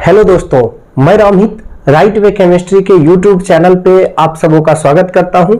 Hello दोस्तों, मैं Ramhit right way chemistry के यूट्यूब चैनल पे आप सबों का स्वागत करता हूं।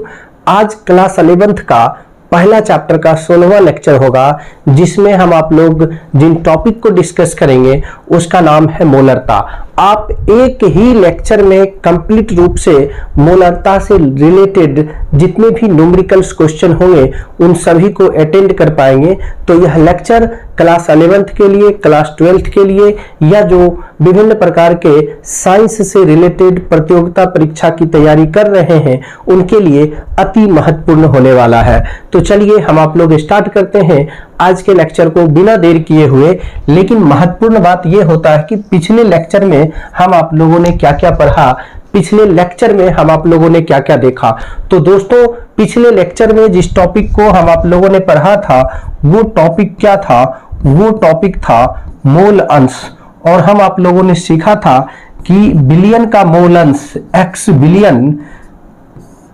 आज क्लास 11th का पहला चैप्टर का 16वां लेक्चर होगा, जिसमें हम आप लोग जिन टॉपिक को डिस्कस करेंगे उसका नाम है मोलरता। आप एक ही लेक्चर में कंप्लीट रूप से मोलरता से रिलेटेड जितने भी न्यूमेरिकल्स क्वेश्चन होंगे उन सभी को अटेंड कर पाएंगे। तो यह लेक्चर क्लास 11th के लिए, क्लास 12th के लिए या जो विभिन्न प्रकार के साइंस से रिलेटेड प्रतियोगिता परीक्षा की तैयारी कर रहे हैं उनके लिए अति महत्वपूर्ण होने वाला है। तो चलिए हम आप लोग स्टार्ट करते हैं आज के लेक्चर को बिना देर किए हुए। लेकिन महत्वपूर्ण बात यह होता है कि पिछले लेक्चर में हम आप लोगों ने क्या क्या पढ़ा, पिछले लेक्चर में हम आप लोगों ने क्या क्या देखा। तो दोस्तों, पिछले लेक्चर में जिस टॉपिक को हम आप लोगों ने पढ़ा था वो टॉपिक क्या था? वो टॉपिक था मोल अंश। और हम आप लोगों ने सीखा था कि बिलियन का मोल अंश x बिलियन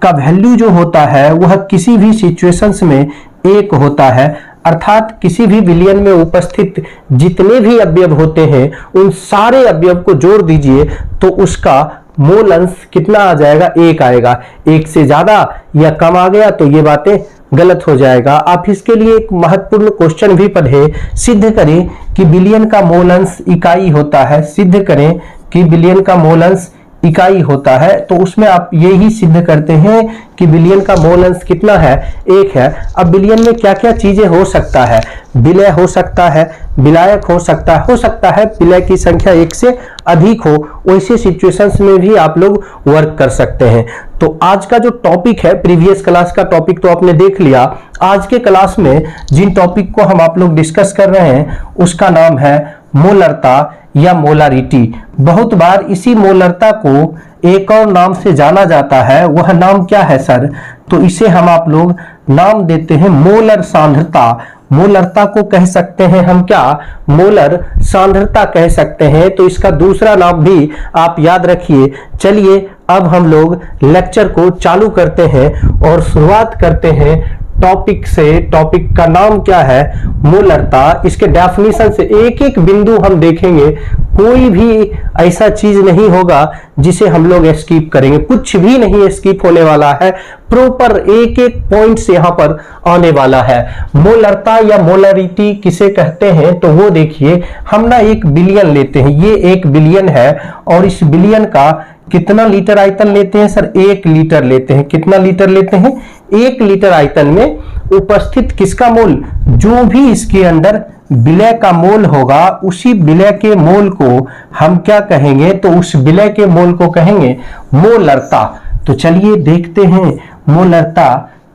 का वैल्यू जो होता है वह किसी भी सिचुएशंस में एक होता है। अर्थात किसी भी बिलियन में उपस्थित जितने भी अवयव होते हैं उन सारे अवयव को जोड़ दीजिए तो उसका मोल अंश कितना आ जाएगा? 1 आएगा। 1 से ज्यादा या कम आ गया तो ये बातें गलत हो जाएगा। आप इसके लिए एक महत्वपूर्ण क्वेश्चन भी पढ़े, सिद्ध करें कि बिलियन का मोल अंश इकाई होता है। सिद्ध करें कि बिलियन का मोल अंश इकाई होता है। तो उसमें आप यही सिद्ध करते हैं कि बिलियन का मोल अंश कितना है? 1 है। अब बिलियन में क्या क्या चीजें हो सकता है? विलय हो सकता है, विलायक हो सकता है विलय की संख्या 1 से अधिक हो। वैसे सिचुएशंस में भी आप लोग वर्क कर सकते हैं। तो आज का जो टॉपिक है, प्रीवियस क्लास का टॉपिक तो आपने देख लिया। आज के क्लास में जिन टॉपिक को हम आप लोग डिस्कस कर रहे हैं उसका नाम है मोलरता या मोलारिटी। बहुत बार इसी मोलरता को एक और नाम से जाना जाता है। वह नाम क्या है सर? तो इसे हम आप लोग नाम देते हैं मोलर सांद्रता। मोलरता को कह सकते हैं हम क्या? मोलर सांद्रता कह सकते हैं। तो इसका दूसरा नाम भी आप याद रखिए। चलिए अब हम लोग लेक्चर को चालू करते हैं और शुरुआत करते हैं टॉपिक से। टॉपिक का नाम क्या है? मोलरता। इसके डेफिनेशन से एक एक बिंदु हम देखेंगे। कोई भी ऐसा चीज नहीं होगा जिसे हम लोग स्किप करेंगे, कुछ भी नहीं स्किप होने वाला है। प्रॉपर एक एक पॉइंट्स यहाँ पर आने वाला है। मोलरता या मोलरिटी किसे कहते हैं तो वो देखिए, हम ना एक बिलियन लेते हैं। ये 1 बिलियन है और इस बिलियन का कितना लीटर आयतन लेते हैं सर? 1 लीटर लेते हैं। कितना लीटर लेते हैं? 1 लीटर आयतन में उपस्थित किसका मोल? जो भी इसके अंदर विलय का मोल होगा उसी विलय के मोल को हम क्या कहेंगे? तो उस विलय के मोल को कहेंगे मोलरता। तो चलिए देखते हैं मोलरता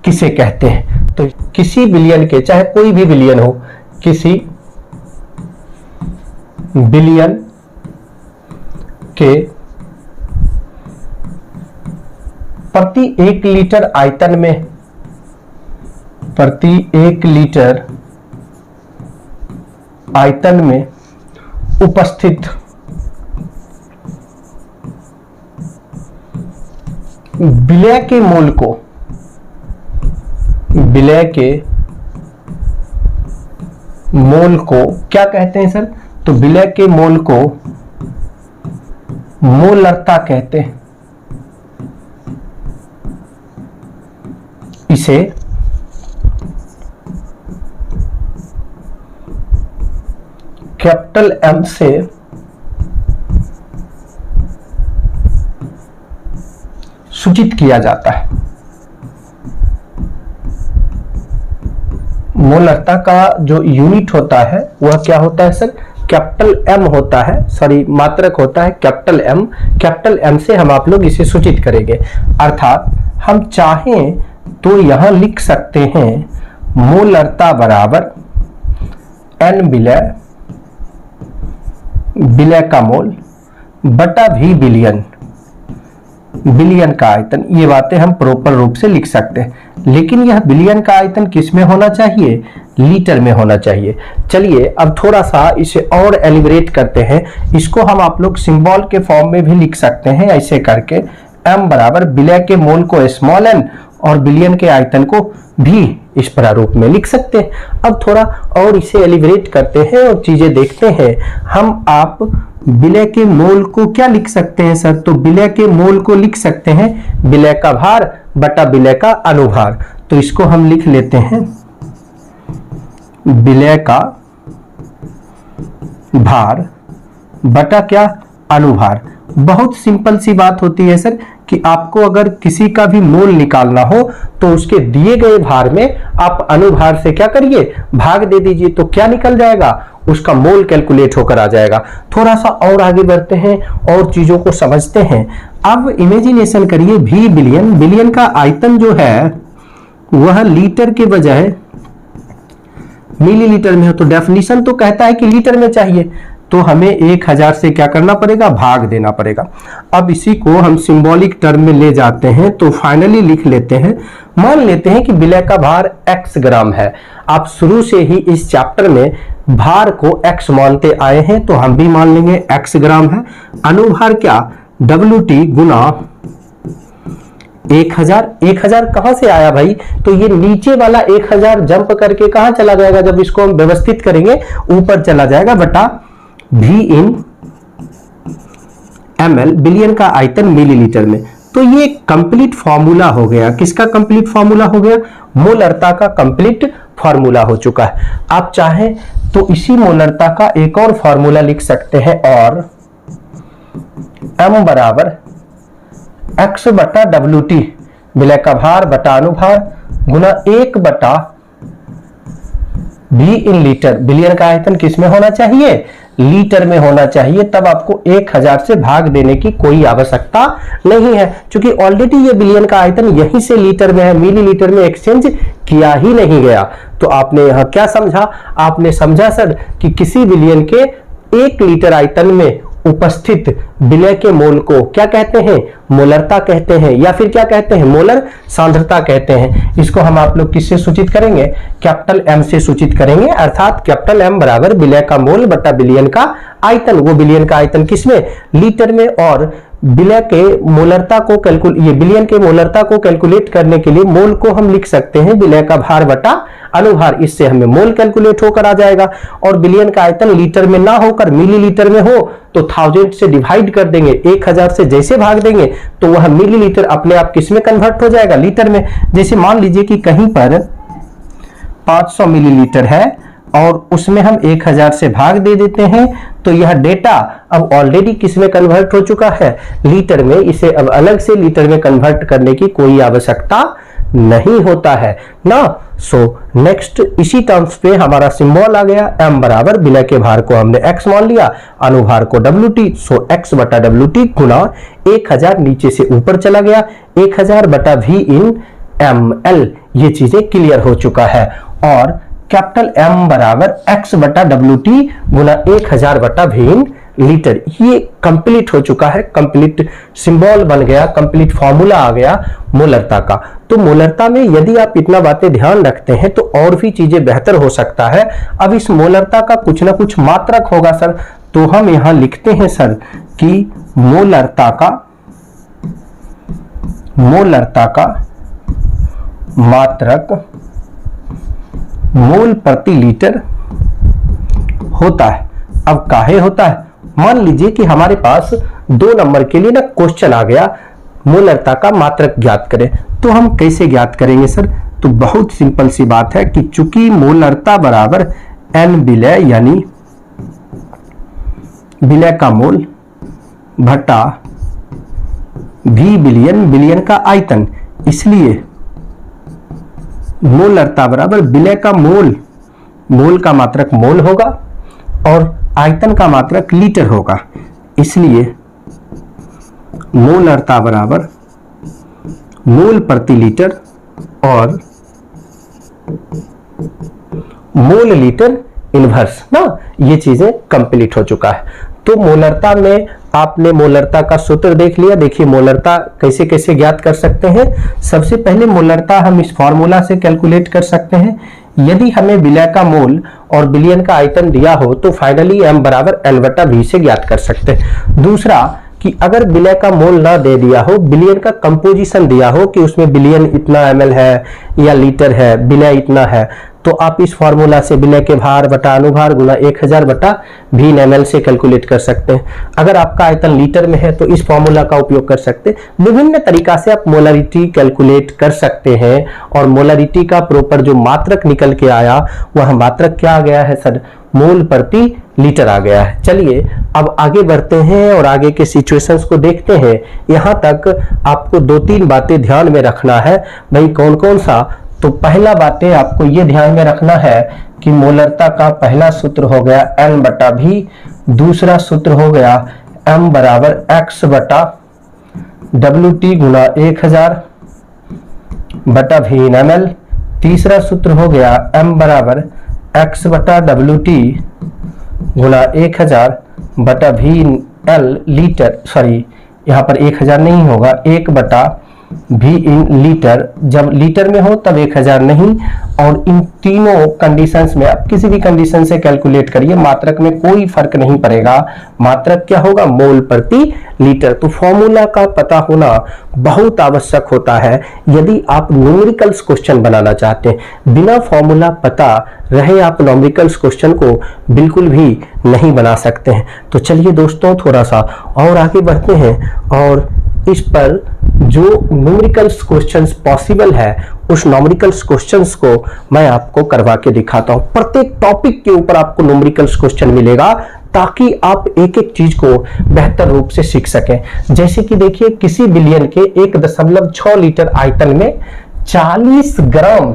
किसे कहते हैं। तो किसी बिलियन के, चाहे कोई भी बिलियन हो, किसी बिलियन के प्रति 1 लीटर आयतन में, प्रति 1 लीटर आयतन में उपस्थित विलय के मोल को, विलय के मोल को क्या कहते हैं सर? तो विलय के मोल को मोलरता कहते हैं। इसे कैपिटल M से सूचित किया जाता है। मोलरता का जो यूनिट होता है वह क्या होता है सर? कैपिटल M होता है, सॉरी मात्रक होता है कैपिटल M। कैपिटल M से हम आप लोग इसे सूचित करेंगे। अर्थात हम चाहें तो यहां लिख सकते हैं मोलरता बराबर N विलय, विलय का मोल बटा V बिलियन, बिलियन का आयतन। ये बातें हम प्रॉपर रूप से लिख सकते हैं। लेकिन यह बिलियन का आयतन किस में होना चाहिए? लीटर में होना चाहिए। चलिए अब थोड़ा सा इसे और एलिब्रेट करते हैं। इसको हम आप लोग सिंबल के फॉर्म में भी लिख सकते हैं ऐसे करके, M बराबर विलय के मोल को स्मॉल n और बिलियन के आयतन को भी इस प्रारूप में लिख सकते हैं। अब थोड़ा और इसे एलिब्रेट करते हैं और चीजें देखते हैं। हम आप विलय के मोल को क्या लिख सकते हैं सर? तो विलय के मोल को लिख सकते हैं विलय का भार बटा विलय का अनुभार। तो इसको हम लिख लेते हैं विलय का भार बटा क्या? अनुभार। बहुत सिंपल सी बात होती है सर कि आपको अगर किसी का भी मोल निकालना हो तो उसके दिए गए भार में आप अनुभार से क्या करिए? भाग दे दीजिए, तो क्या निकल जाएगा? उसका मोल कैलकुलेट होकर आ जाएगा। थोड़ा सा और आगे बढ़ते हैं और चीजों को समझते हैं। अब इमेजिनेशन करिए भी बिलियन, बिलियन का आयतन जो है वह लीटर के बजाय मिलीलीटर में हो, तो डेफिनेशन तो कहता है कि लीटर में चाहिए, तो हमें 1000 से क्या करना पड़ेगा? भाग देना पड़ेगा। अब इसी को हम सिंबॉलिक टर्म में ले जाते हैं, तो फाइनली लिख लेते हैं, मान लेते हैं कि विलय का भार x ग्राम है। आप शुरू से ही इस चैप्टर में भार को x मानते आए हैं, तो हम भी मान लेंगे x ग्राम है। अनुभार क्या? WT गुना 1000। 1000 कहां से आया भाई? तो ये नीचे वाला 1000 जंप करके कहां चला जाएगा? जब इसको हम व्यवस्थित करेंगे ऊपर चला जाएगा, बटा V इन ml, बिलियन का आयतन मिलीलीटर में। तो ये कंप्लीट फॉर्मूला हो गया। किसका कंप्लीट फॉर्मूला हो गया? मोलरता का कंप्लीट फॉर्मूला हो चुका है। आप चाहें तो इसी मोलरता का एक और फॉर्मूला लिख सकते हैं, और m बराबर x बटा WT, विलय का भार बटा अनुभार, गुना 1 बटा V इन लीटर। बिलियन का आयतन किस में होना चाहिए? लीटर में होना चाहिए। तब आपको 1000 से भाग देने की कोई आवश्यकता नहीं है, क्योंकि ऑलरेडी ये बिलियन का आयतन यहीं से लीटर में है, मिलीलीटर में एक्सचेंज किया ही नहीं गया। तो आपने यहां क्या समझा? आपने समझा सर कि किसी बिलियन के 1 लीटर आयतन में उपस्थित विलय के मोल को क्या कहते हैं? मोलरता कहते हैं, या फिर क्या कहते हैं? मोलर सांद्रता कहते हैं। इसको हम आप लोग किससे सूचित करेंगे? कैपिटल M से सूचित करेंगे, अर्थात कैपिटल M बराबर विलय का मोल बटा बिलियन का आयतन। वो बिलियन का आयतन किसमें? लीटर में। और विलय के मोलरता को ये बिलियन के मोलरता को कैलकुलेट करने के लिए मोल को हम लिख सकते हैं विलय का भार बटा अनुभार। इससे हमें मोल कैलकुलेट होकर आ जाएगा। और बिलियन का आयतन लीटर में ना होकर मिलीलीटर में हो तो 1000 से डिवाइड कर देंगे, 1000 से जैसे भाग देंगे तो वह मिलीलीटर अपने आप किसमें कन्वर्ट हो जाएगा? लीटर में। जैसे मान लीजिए कि कहीं पर 500 मिलीलीटर है और उसमें हम 1000 से भाग दे देते हैं, तो यह डेटा अब ऑलरेडी किस में कन्वर्ट हो चुका है? लीटर में। इसे अब अलग से लीटर में कन्वर्ट करने की कोई आवश्यकता नहीं होता है ना। सो नेक्स्ट इसी टर्म्स पे हमारा सिंबल आ गया। m बराबर विलय के भार को हमने x मान लिया, अनुभार को WT। सो x बटा WT गुना 1000 नीचे से ऊपर चला गया, 1000 बटा V इन ml। ये चीजें क्लियर हो चुका है। और कैपिटल M बराबर x बटा WT गुना 1000 बटा V इन लीटर। ये कंप्लीट हो चुका है, कंप्लीट सिंबल बन गया, कंप्लीट फॉर्मूला आ गया मोलरता का। तो मोलरता में यदि आप इतना बातें ध्यान रखते हैं तो और भी चीजें बेहतर हो सकता है। अब इस मोलरता का कुछ ना कुछ मात्रक होगा सर, तो हम यहां लिखते हैं सर कि मोलरता का मात्रक मोल प्रति लीटर होता है। अब काहे होता है? मान लीजिए कि हमारे पास 2 नंबर के लिए ना क्वेश्चन आ गया, मोलरता का मात्रक ज्ञात करें। तो हम कैसे ज्ञात करेंगे सर? तो बहुत सिंपल सी बात है कि चूंकि मोलरता बराबर n विलय यानी विलय का मोल भट्टा V बिलियन, बिलियन का आयतन, इसलिए मोलरता बराबर विलय का मोल, मोल का मात्रक मोल होगा और आयतन का मात्रक लीटर होगा। इसलिए मोलरता बराबर मोल प्रति लीटर और मोल लीटर इनवर्स ना। ये चीजें कंप्लीट हो चुका है। तो मोलरता में आपने मोलरता का सूत्र देख लिया। देखिए मोलरता कैसे कैसे ज्ञात कर सकते हैं। सबसे पहले मोलरता हम इस फॉर्मूला से कैलकुलेट कर सकते हैं। यदि हमें विलय का मोल और बिलियन का आयतन दिया हो तो फाइनली m बराबर n बटा v से ज्ञात कर सकते हैं। दूसरा कि अगर विलय का मोल ना दे दिया हो, बिलियन का कंपोजिशन दिया हो कि उसमें बिलियन इतना ml है या लीटर है, विलय इतना है, तो आप इस फॉर्मूला से विलय के भार बटा अनुभार गुना 1000 बटा v in ml से कैलकुलेट कर सकते हैं। अगर आपका आयतन लीटर में है तो इस फॉर्मूला का उपयोग कर सकते हैं। विभिन्न तरीका से आप मोलरिटी कैलकुलेट कर सकते हैं और मोलरिटी का प्रॉपर जो मात्रक निकल के आया वह मात्रक क्या आ गया है सर, मोल प्रति लीटर आ गया है। चलिए अब आगे बढ़ते हैं और आगे के सिचुएशंस को देखते हैं। यहां तक आपको 2-3 बातें ध्यान में रखना है भाई। कौन कौन सा? तो पहला बातें आपको ये ध्यान में रखना है कि मोलरता का पहला सूत्र हो गया N बटा V, दूसरा सूत्र हो गया M बराबर X बटा WT गुना 1000 बटा V in ml, तीसरा सूत्र हो गया M बराबर X बटा WT गुना 1000 बटा V in L litre, sorry यहाँ पर 1000 नहीं होगा, 1 बटा V in लीटर, जब लीटर में हो तब 1000 नहीं। और इन तीनों कंडीशंस में आप किसी भी कंडीशन से कैलकुलेट करिए, मात्रक में कोई फर्क नहीं पड़ेगा। मात्रक क्या होगा? मोल प्रति लीटर। तो फॉर्मूला का पता होना बहुत आवश्यक होता है यदि आप न्यूमेरिकल्स क्वेश्चन बनाना चाहते हैं। बिना फॉर्मूला पता रहे आप न्यूमेरिकल्स क्वेश्चन को बिल्कुल भी नहीं बना सकते हैं। तो चलिए दोस्तों थोड़ा सा और आगे बढ़ते हैं और इस पर जो न्यूमेरिकल्स क्वेश्चंस पॉसिबल है उस न्यूमेरिकल्स क्वेश्चंस को मैं आपको करवा के दिखाता हूं। प्रत्येक टॉपिक के ऊपर आपको न्यूमेरिकल्स क्वेश्चन मिलेगा ताकि आप एक एक चीज को बेहतर रूप से सीख सकें। जैसे कि देखिए किसी बिलियन के 1.6 लीटर आयतन में 40 ग्राम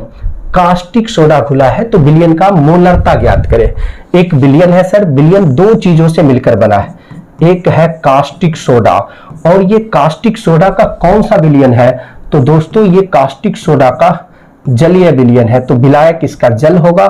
कास्टिक सोडा घुला है तो बिलियन का मोलरता ज्ञात करें। एक बिलियन है सर, बिलियन दो चीजों से मिलकर बना है, एक है कास्टिक सोडा और ये कास्टिक सोडा का कौन सा बिलियन है? तो दोस्तों ये कास्टिक सोडा का जलीय बिलियन है, तो विलायक इसका जल होगा।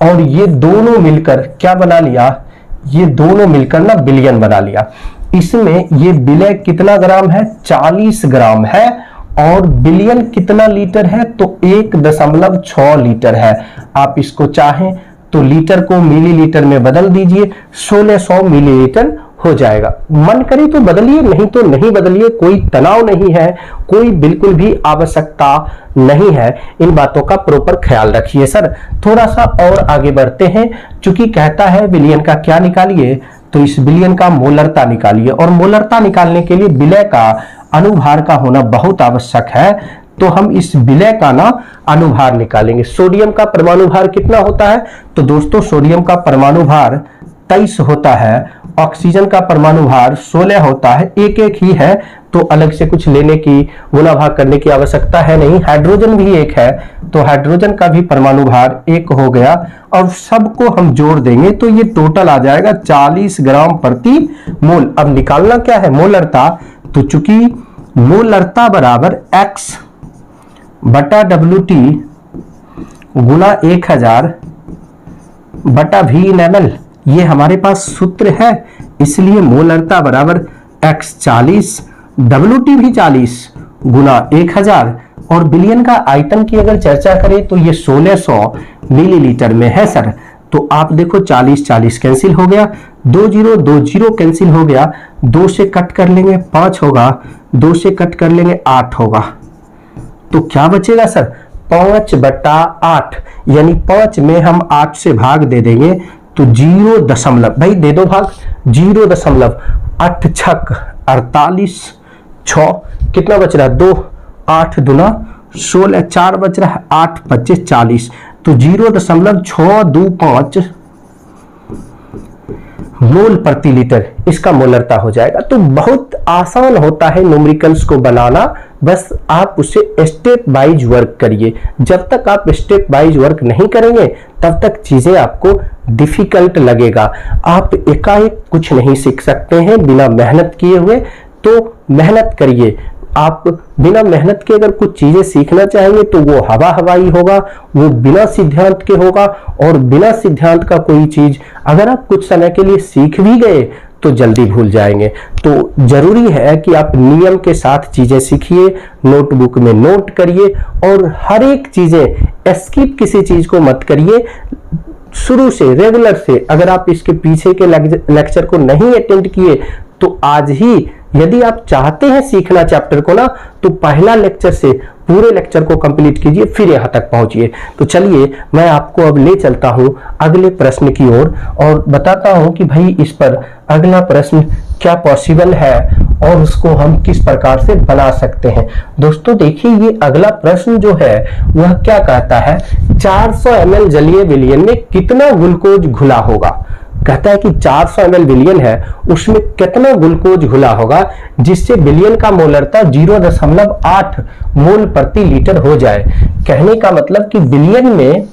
और ये दोनों मिलकर क्या बना लिया? ये दोनों मिलकर ना बिलियन बना लिया। इसमें ये विलय कितना ग्राम है? 40 ग्राम है। और बिलियन कितना लीटर है? तो 1.6 लीटर है। आप इसको चाहें तो लीटर को मिलीलीटर में बदल दीजिए, 1600 मिलीलीटर हो जाएगा। मन करे तो बदलिए, नहीं तो नहीं बदलिए, कोई तनाव नहीं है, कोई बिल्कुल भी आवश्यकता नहीं है। इन बातों का प्रॉपर ख्याल रखिए सर। थोड़ा सा और आगे बढ़ते हैं। चूंकि कहता है बिलियन का क्या निकालिए, तो इस बिलियन का मोलरता निकालिए। और मोलरता निकालने के लिए विलय का अनुभार का होना बहुत आवश्यक है। तो हम इस विलय का ना अनुभार निकालेंगे। सोडियम का परमाणु भार कितना होता है? तो दोस्तों सोडियम का परमाणु भार 23 होता है, ऑक्सीजन का परमाणु भार 16 होता है। एक एक ही है तो अलग से कुछ लेने की, गुना भाग करने की आवश्यकता है नहीं। हाइड्रोजन भी एक है तो हाइड्रोजन का भी परमाणु भार 1 हो गया और सबको हम जोड़ देंगे तो ये टोटल आ जाएगा 40 ग्राम प्रति मोल। अब निकालना क्या है? मोलरता। तो चूंकि मोलरता बराबर X बटा WT गुना 1000 बटा V in ml, ये हमारे पास सूत्र है, इसलिए मोलरता बराबर X 40, WT भी 40 गुना 1000। और बिलियन का आयतन की अगर चर्चा करें तो ये 1600 मिलीलीटर में है सर। तो आप देखो 40 कैंसिल हो गया, 20 कैंसिल हो गया, 2 से कट कर लेंगे 5 होगा, 2 से कट कर लेंगे 8 होगा। तो क्या बचेगा सर? 5/8, यानी 5 में हम 8 से भाग दे देंगे तो 0 भाई दे दो भाग, 0.8 छक 48, 6 कितना बच रहा है? 2, 8 दूना 16, 4 बच रहा है, 8 25 40, तो 0.625 मोल प्रति लीटर इसका मोलरता हो जाएगा। तो बहुत आसान होता है न्यूमेरिकल्स को बनाना, बस आप उसे स्टेप वाइज वर्क करिए। जब तक आप स्टेप वाइज वर्क नहीं करेंगे तब तक चीजें आपको डिफिकल्ट लगेगा। आप एकाएक कुछ नहीं सीख सकते हैं बिना मेहनत किए हुए। तो मेहनत करिए। आप बिना मेहनत के अगर कुछ चीजें सीखना चाहेंगे तो वो हवाई होगा, वो बिना सिद्धांत के होगा। और बिना सिद्धांत का कोई चीज अगर आप कुछ समय के लिए सीख भी गए तो जल्दी भूल जाएंगे। तो जरूरी है कि आप नियम के साथ चीजें सीखिए, नोटबुक में नोट करिए और हर एक चीजें स्किप किसी चीज को मत करिए। शुरू से रेगुलर से अगर आप इसके पीछे के लेक्चर को नहीं अटेंड किए तो आज ही यदि आप चाहते हैं सीखना चैप्टर को ना, तो पहला लेक्चर से पूरे लेक्चर को कंप्लीट कीजिए, फिर यहां तक पहुंचिए। तो चलिए मैं आपको अब ले चलता हूं अगले प्रश्न की ओर और बताता हूं कि भाई इस पर अगला प्रश्न क्या पॉसिबल है और उसको हम किस प्रकार से बना सकते हैं। दोस्तों देखिए, ये अगला प्रश्न जो है वह क्या कहता है, 400 ml जलीय विलयन में कितना ग्लूकोज घुला होगा। कहता है कि 400 ml विलयन है, उसमें कितना ग्लूकोज घुला होगा जिससे विलयन का मोलरता 0.8 मोल प्रति लीटर हो जाए। कहने का मतलब कि विलयन में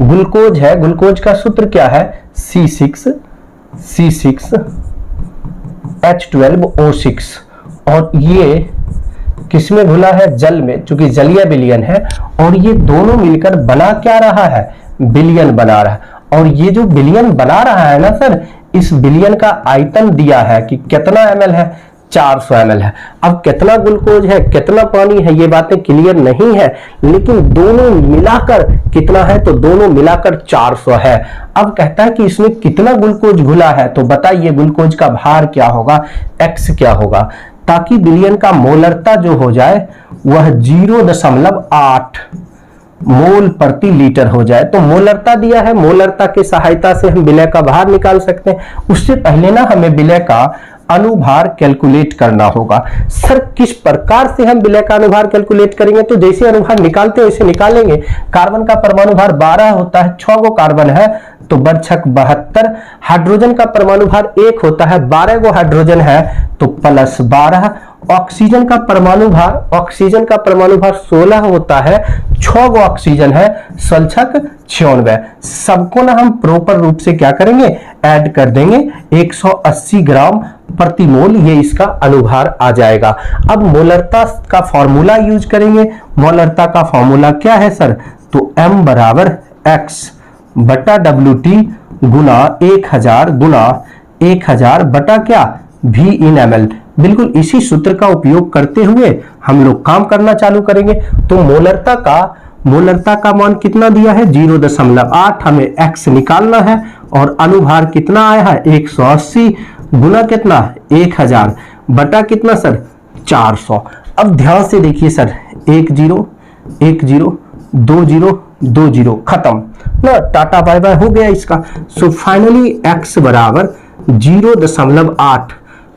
ग्लूकोज है, ग्लूकोज का सूत्र क्या है, C6H12O6 और ये किसमें घुला है, जल में, चूंकि जलीय विलयन है और ये दोनों मिलकर बना क्या रहा है, विलयन बना रहा है। और ये जो विलयन बना रहा है ना सर, इस विलयन का आयतन दिया है कि कितना ml है, 400 ml है। अब कितना ग्लूकोज है, कितना पानी है, ये बातें क्लियर नहीं है, लेकिन दोनों मिलाकर कितना है, तो दोनों मिलाकर 400 है। अब कहता है कि इसमें कितना ग्लूकोज घुला है, तो बताइए ग्लूकोज का भार क्या होगा, x क्या होगा, ताकि विलयन का मोलरता जो हो जाए वह 0.8 मोल प्रति लीटर हो जाए। तो मोलरता दिया है, मोलरता की सहायता से हम विलय का भार निकाल सकते हैं। उससे पहले ना हमें विलय का अनुभार कैलकुलेट करना होगा। सर किस प्रकार से हम विलय का अनुभार कैलकुलेट करेंगे, तो जैसे अनुभार निकालते हैं वैसे निकालेंगे। कार्बन का परमाणु भार 12 होता है, 6 गो कार्बन है तो बरछक 72। हाइड्रोजन का परमाणु भार 1 होता है, 12 गो हाइड्रोजन है तो प्लस 12। ऑक्सीजन का परमाणु भार 16 होता है, 6 गो ऑक्सीजन है, सलछक 96। सबको ना हम प्रॉपर रूप से क्या करेंगे, ऐड कर देंगे, 180 ग्राम प्रति मोल, ये इसका अनुभार आ जाएगा। अब मोलरता का फॉर्मूला यूज करेंगे। मोलरता का फॉर्मूला क्या है सर, तो M बराबर X बटा WT गुना 1000 बटा क्या, V इन ml। बिल्कुल इसी सूत्र का उपयोग करते हुए हम लोग काम करना चालू करेंगे। तो मोलरता का मान कितना दिया है, 0.8, हमें x निकालना है और अनुभार कितना आया है, 180 गुना कितना, 1000 बटा कितना सर, 400। अब ध्यान से देखिए सर, 10 20 खत्म ना, टाटा बाय बाय हो गया इसका। सो फाइनली x बराबर 0.8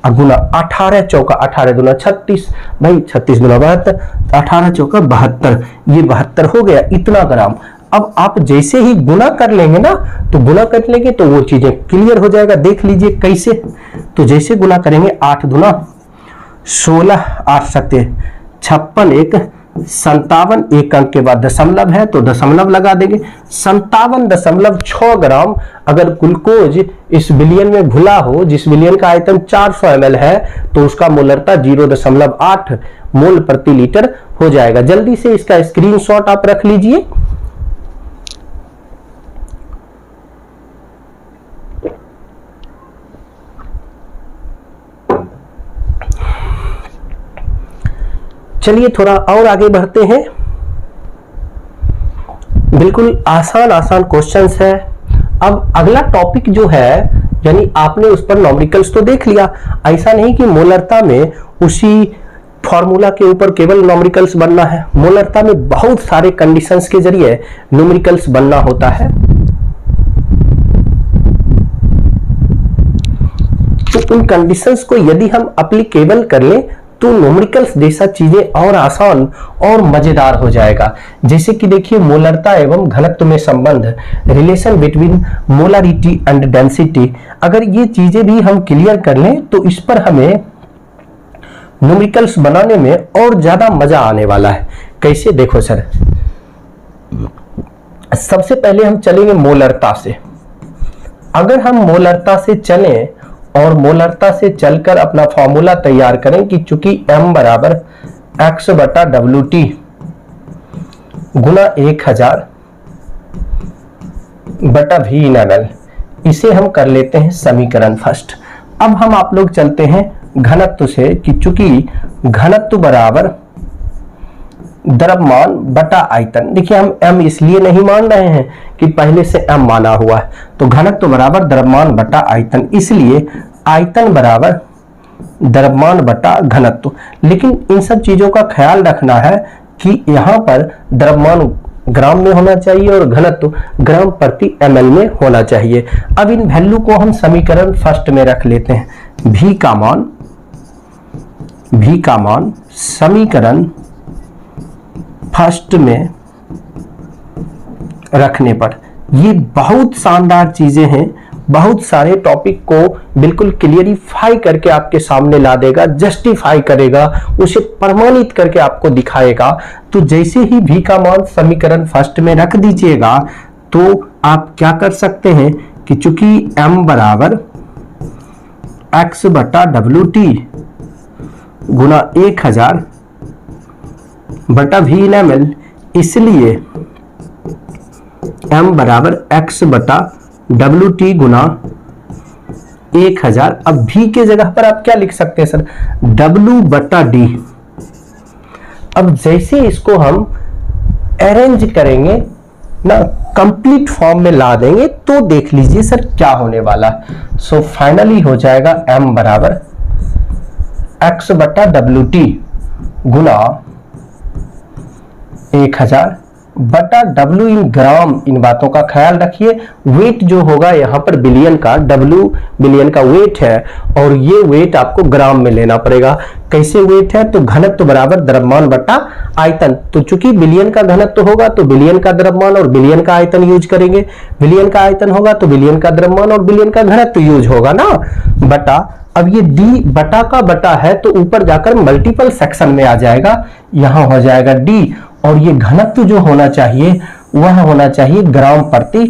गुना 18 चौका 18 दूना 36, भाई 36 दूना 72, 18 चौका 72, ये 72 हो गया इतना ग्राम। अब आप जैसे ही गुना कर लेंगे ना, तो गुना कर लेंगे तो वो चीजें क्लियर हो जाएगा। देख लीजिए कैसे, तो जैसे गुना करेंगे 8 दूना 16, 8 सत्ते 56, 1 57, एक अंक के बाद दशमलव है तो दशमलव लगा देंगे। 57.6 ग्राम अगर ग्लूकोज इस विलयन में घुला हो, जिस विलयन का आयतन 400 ml है, तो उसका मोलरता 0.8 मोल प्रति लीटर हो जाएगा। जल्दी से इसका स्क्रीनशॉट आप रख लीजिए। चलिए थोड़ा और आगे बढ़ते हैं। बिल्कुल आसान क्वेश्चंस है। अब अगला टॉपिक जो है, यानी आपने उस पर न्यूमेरिकल्स तो देख लिया, ऐसा नहीं कि मोलरता में उसी फॉर्मूला के ऊपर केवल न्यूमेरिकल्स बनना है। मोलरता में बहुत सारे कंडीशंस के जरिए न्यूमेरिकल्स बनना होता है। तो उन कंडीशंस को यदि हम अप्लीकेबल कर लें तो न्यूमेरिकल्स जैसा चीजें और आसान और मजेदार हो जाएगा। जैसे कि देखिए, मोलरता एवं घनत्व में संबंध, relation between molarity and density, अगर ये चीजें भी हम क्लियर कर लें तो इस पर हमें न्यूमेरिकल्स बनाने में और ज्यादा मजा आने वाला है। कैसे, देखो सर, सबसे पहले हम चलेंगे मोलरता से। अगर हम मोलरता से चलें और मोलरता से चलकर अपना फॉर्मूला तैयार करें कि चूंकि M बराबर X बटा WT गुना 1000 बटा V इन ml, इसे हम कर लेते हैं समीकरण फर्स्ट। अब हम आप लोग चलते हैं घनत्व से कि चूंकि घनत्व बराबर द्रव्यमान बटा आयतन। देखिए, हम M इसलिए नहीं मान रहे हैं कि पहले से M माना हुआ है, तो घनत्व बराबर द्रव्यमान बटा आयतन, इसलिए आयतन बराबर द्रव्यमान बटा घनत्व। लेकिन इन सब चीजों का ख्याल रखना है कि यहाँ पर द्रव्यमान ग्राम में होना चाहिए और घनत्व ग्राम प्रति ml में होना चाहिए। अब इन वैल्यू को हम समीकरण फर्स्ट में रख लेते हैं। v का मान समीकरण फर्स्ट में रखने पर, ये बहुत शानदार चीजें हैं, बहुत सारे टॉपिक को बिल्कुल क्लियरिफाई करके आपके सामने ला देगा, जस्टिफाई करेगा, उसे प्रमाणित करके आपको दिखाएगा। तो जैसे ही v का मान समीकरण फर्स्ट में रख दीजिएगा तो आप क्या कर सकते हैं कि चूंकि m बराबर x बटा WT गुना 1000 बटा v इन ml, इसलिए m बराबर x बटा WT गुना 1000। अब v के जगह पर आप क्या लिख सकते हैं सर, W बटा D। अब जैसे इसको हम अरेंज करेंगे ना, कंप्लीट फॉर्म में ला देंगे, तो देख लीजिए सर क्या होने वाला। सो फाइनली हो जाएगा m बराबर x बटा WT गुना 1000 बटा W इन ग्राम। इन बातों का ख्याल रखिए। वेट जो होगा यहाँ पर बिलियन का, W बिलियन का वेट है और ये वेट आपको ग्राम में लेना पड़ेगा। कैसे वेट है, तो घनत्व बराबर द्रव्यमान बटा आयतन। तो चूंकि बिलियन का घनत्व होगा तो बिलियन का द्रव्यमान और बिलियन का आयतन यूज करेंगे, बिलियन का आयतन होगा तो बिलियन का द्रव्यमान और बिलियन का घनत्व यूज होगा ना, बटा। अब ये D बटा का बटा है तो ऊपर जाकर मल्टीपल सेक्शन में आ जाएगा, यहां हो जाएगा D, और ये घनत्व जो होना चाहिए वह होना चाहिए ग्राम प्रति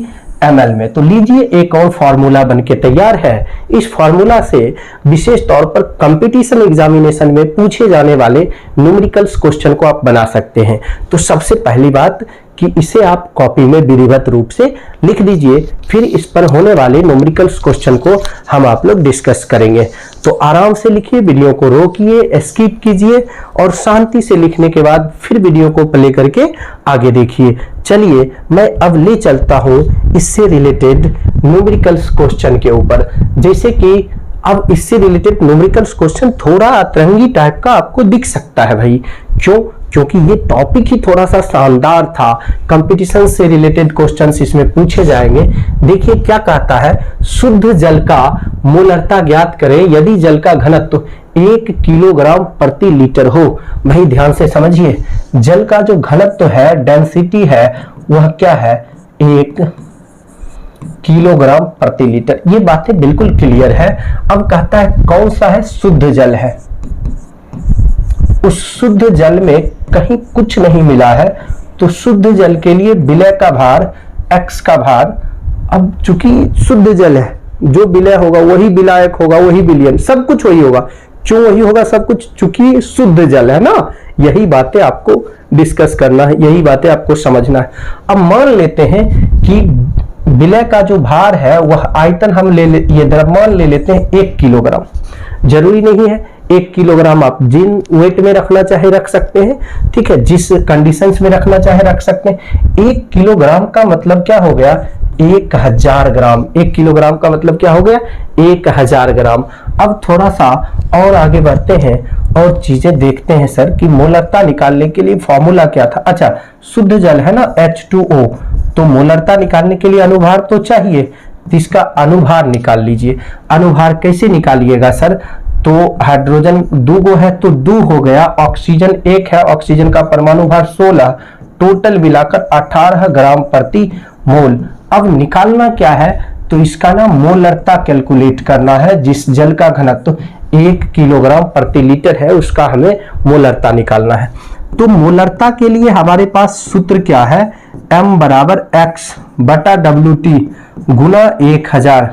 ml में। तो लीजिए एक और फॉर्मूला बनके तैयार है। इस फॉर्मूला से विशेष तौर पर कंपटीशन एग्जामिनेशन में पूछे जाने वाले न्यूमेरिकल्स क्वेश्चन को आप बना सकते हैं। तो सबसे पहली बात कि इसे आप कॉपी में विधिवत रूप से लिख दीजिए, फिर इस पर होने वाले न्यूमेरिकल्स क्वेश्चन को हम आप लोग डिस्कस करेंगे। तो आराम से लिखिए, वीडियो को रोकिए, स्किप कीजिए और शांति से लिखने के बाद फिर वीडियो को प्ले करके आगे देखिए। चलिए मैं अब ले चलता हूं इससे रिलेटेड न्यूमेरिकल्स क्वेश्चन के ऊपर। जैसे कि अब इससे रिलेटेड न्यूमेरिकल्स क्वेश्चन थोड़ा अतरंगी टाइप का आपको दिख सकता है भाई, क्यों? क्योंकि ये टॉपिक ही थोड़ा सा शानदार था। कंपटीशन से रिलेटेड क्वेश्चंस इसमें पूछे जाएंगे। देखिए क्या कहता है, शुद्ध जल का मोलरता ज्ञात करें यदि जल का घनत्व 1 किलोग्राम प्रति लीटर हो। भाई ध्यान से समझिए, जल का जो घनत्व है, डेंसिटी है, वह क्या है, 1 किलोग्राम प्रति लीटर। ये बातें बिल्कुल क्लियर है। अब कहता है कौन सा है, शुद्ध जल है। उस शुद्ध जल में कहीं कुछ नहीं मिला है, तो शुद्ध जल के लिए विलय का भार, x का भार। अब चूंकि शुद्ध जल है, जो विलय होगा वही विलायक होगा, वही विलयन, सब कुछ वही होगा। क्यों वही होगा सब कुछ? चूंकि शुद्ध जल है ना। यही बातें आपको डिस्कस करना है, यही बातें आपको समझना है। अब मान लेते हैं कि विलय का जो भार है वह आयतन हम ये द्रव्यमान ले लेते हैं 1 किलोग्राम। जरूरी नहीं है 1 किलोग्राम, आप जिन वेट में रखना चाहे रख सकते हैं, ठीक है, जिस कंडीशंस में रखना चाहे रख सकते हैं। 1 किलोग्राम का मतलब क्या हो गया, 1000 ग्राम। 1 किलोग्राम का मतलब क्या हो गया, 1000 ग्राम। अब थोड़ा सा और आगे बढ़ते हैं और चीजें देखते हैं सर कि मोलरता निकालने के लिए फॉर्मूला क्या था। अच्छा, शुद्ध जल है ना H2O, तो मोलरता निकालने के लिए अनुभार तो चाहिए, इसका अनुभार निकाल लीजिए। अनुभार कैसे निकालिएगा सर, तो हाइड्रोजन 2 गो है तो 2 हो गया, ऑक्सीजन 1 है, ऑक्सीजन का परमाणु भार 16, टोटल मिलाकर 18 ग्राम प्रति मोल। अब निकालना क्या है, तो इसका ना मोलरता कैलकुलेट करना है। जिस जल का घनत्व 1 किलोग्राम प्रति लीटर है उसका हमें मोलरता निकालना है। तो मोलरता के लिए हमारे पास सूत्र क्या है, m बराबर x बटा WT गुना 1000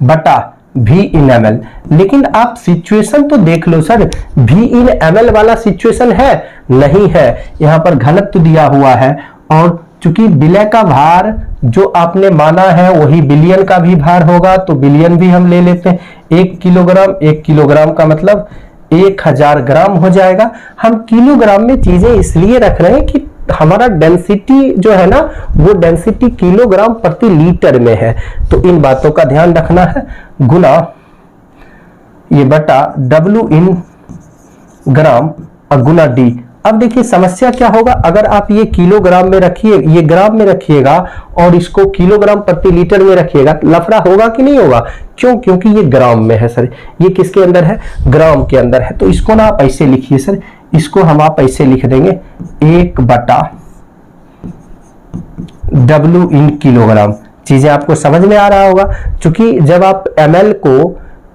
बटा V इन ml। लेकिन आप सिचुएशन तो देख लो सर, V इन ml वाला सिचुएशन है नहीं है, यहाँ पर घनत्व दिया हुआ है और चूंकि विलय का भार जो आपने माना है वही बिलियन का भी भार होगा, तो बिलियन भी हम ले लेते हैं। 1 किलोग्राम, 1 किलोग्राम का मतलब 1000 ग्राम हो जाएगा। हम किलोग्राम में चीजें इसलिए रख रहे हैं कि हमारा डेंसिटी जो है ना, वो डेंसिटी किलोग्राम प्रति लीटर में है, तो इन बातों का ध्यान रखना है। गुना ये बटा W इन ग्राम और गुना D। अब देखिए समस्या क्या होगा, अगर आप ये किलोग्राम में रखिए, ये ग्राम में रखिएगा और इसको किलोग्राम प्रति लीटर में रखिएगा, लफड़ा होगा कि नहीं होगा? क्यों? क्योंकि ये ग्राम में है सर, ये किसके अंदर है? ग्राम के अंदर है। तो इसको ना आप ऐसे लिखिए सर, इसको हम आप ऐसे लिख देंगे 1 बटा W इन किलोग्राम। चीजें आपको समझ में आ रहा होगा, क्योंकि जब आप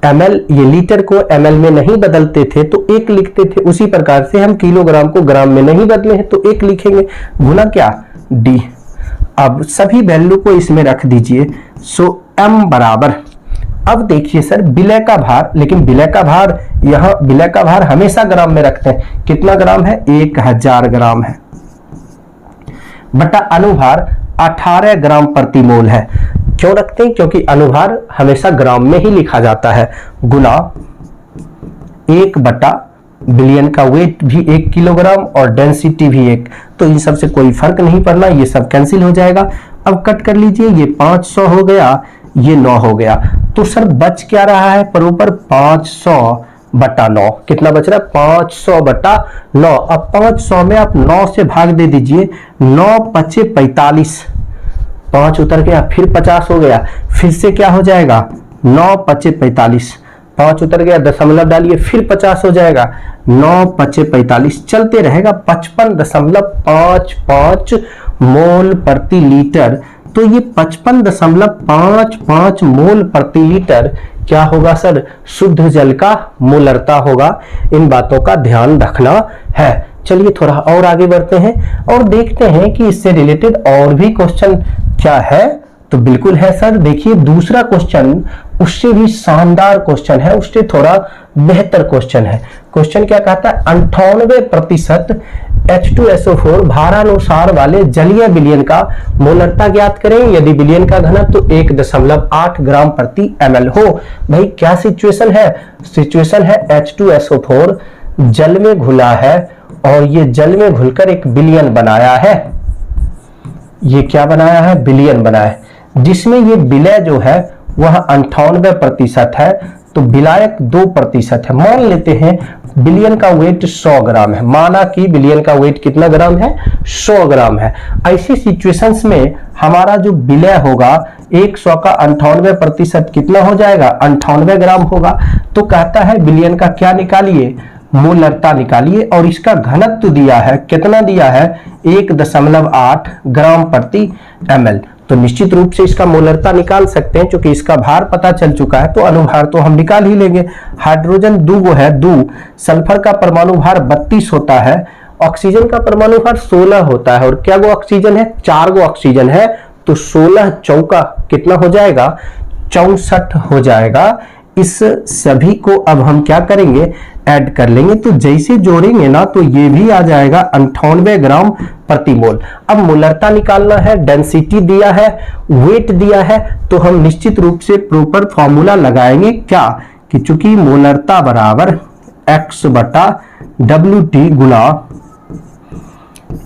ml ये लीटर को ml में नहीं बदलते थे तो 1 लिखते थे, उसी प्रकार से हम किलोग्राम को ग्राम में नहीं बदले हैं तो 1 लिखेंगे, गुना क्या? D। अब सभी वैल्यू को इसमें रख दीजिए। सो m बराबर, अब देखिए सर विलय का भार, लेकिन विलय का भार, यहां विलय का भार हमेशा ग्राम में रखते हैं। कितना ग्राम है? 1000 ग्राम है, बटा अनुभार 18 ग्राम प्रति मोल है। क्यों रखते हैं? क्योंकि अनुभार हमेशा ग्राम में ही लिखा जाता है, गुना 1 बटा बिलियन का वेट भी 1 किलोग्राम और डेंसिटी भी 1। तो इन सब से कोई फर्क नहीं पड़ना, ये सब कैंसिल हो जाएगा। अब कट कर लीजिए, ये 500 हो गया, ये 9 हो गया। तो सर बच क्या रहा है? प्रॉपर 500 बटा 9। कितना बच रहा है? 500 बटा 9। अब 500 में आप 9 से भाग दे दीजिए, 9 पचे 45, 5 उतर गया, फिर 50 हो गया, फिर से क्या हो जाएगा? 9 पचे 45, 5 उतर गया, दशमलव डालिए, फिर 50 हो जाएगा, 9 पचे 45, चलते रहेगा। 55.55 मोल प्रति लीटर। तो ये 55.55 मोल प्रति लीटर क्या होगा सर? शुद्ध जल का मोलरता होगा। इन बातों का ध्यान रखना है। चलिए थोड़ा और आगे बढ़ते हैं और देखते हैं कि इससे रिलेटेड और भी क्वेश्चन क्या है। तो बिल्कुल है सर, देखिए दूसरा क्वेश्चन उससे भी शानदार क्वेश्चन है, उससे थोड़ा बेहतर क्वेश्चन है। क्वेश्चन क्या कहता है? 98% H2SO4 भारानुसार वाले जलीय विलयन का मोलरता ज्ञात करें यदि विलयन का घनत्व 1.8 ग्राम प्रति ml हो। भाई क्या सिचुएशन है? सिचुएशन है H2SO4 जल में घुला है और ये जल में घुलकर एक विलयन बनाया है। ये क्या बनाया है? विलयन बनाया है, जिसमें ये विलय जो है वह 98% है, तो विलायक 2% है। मान लेते हैं विलयन का वेट 100 ग्राम है, माना कि विलयन का वेट कितना ग्राम है? 100 ग्राम है। ऐसी सिचुएशंस में हमारा जो विलय होगा 100 का 98% कितना हो जाएगा? 98 ग्राम होगा। तो कहता है विलयन का क्या निकालिए? मोलरता निकालिए। और इसका घनत्व दिया है, कितना दिया है? 1.8 ग्राम प्रति ml। तो निश्चित रूप से इसका मोलरता निकाल सकते हैं, क्योंकि इसका भार पता चल चुका है, तो अनुभार तो हम निकाल ही लेंगे। हाइड्रोजन 2 है, 2। सल्फर का परमाणु भार 32 होता है, ऑक्सीजन का परमाणु भार 16 होता है। और क्या वो ऑक्सीजन है? 4 गो ऑक्सीजन है, तो 16 चौका कितना हो जाएगा? 64 हो जाएगा। इस सभी को अब हम क्या करेंगे? ऐड कर लेंगे। तो जैसे जोड़ेंगे ना तो ये भी आ जाएगा 98 ग्राम प्रति मोल। अब मोलरता निकालना है, डेंसिटी दिया है, वेट दिया है, तो हम निश्चित रूप से प्रॉपर फॉर्मूला लगाएंगे क्या कि चूंकि मोलरता बराबर x बटा WT गुना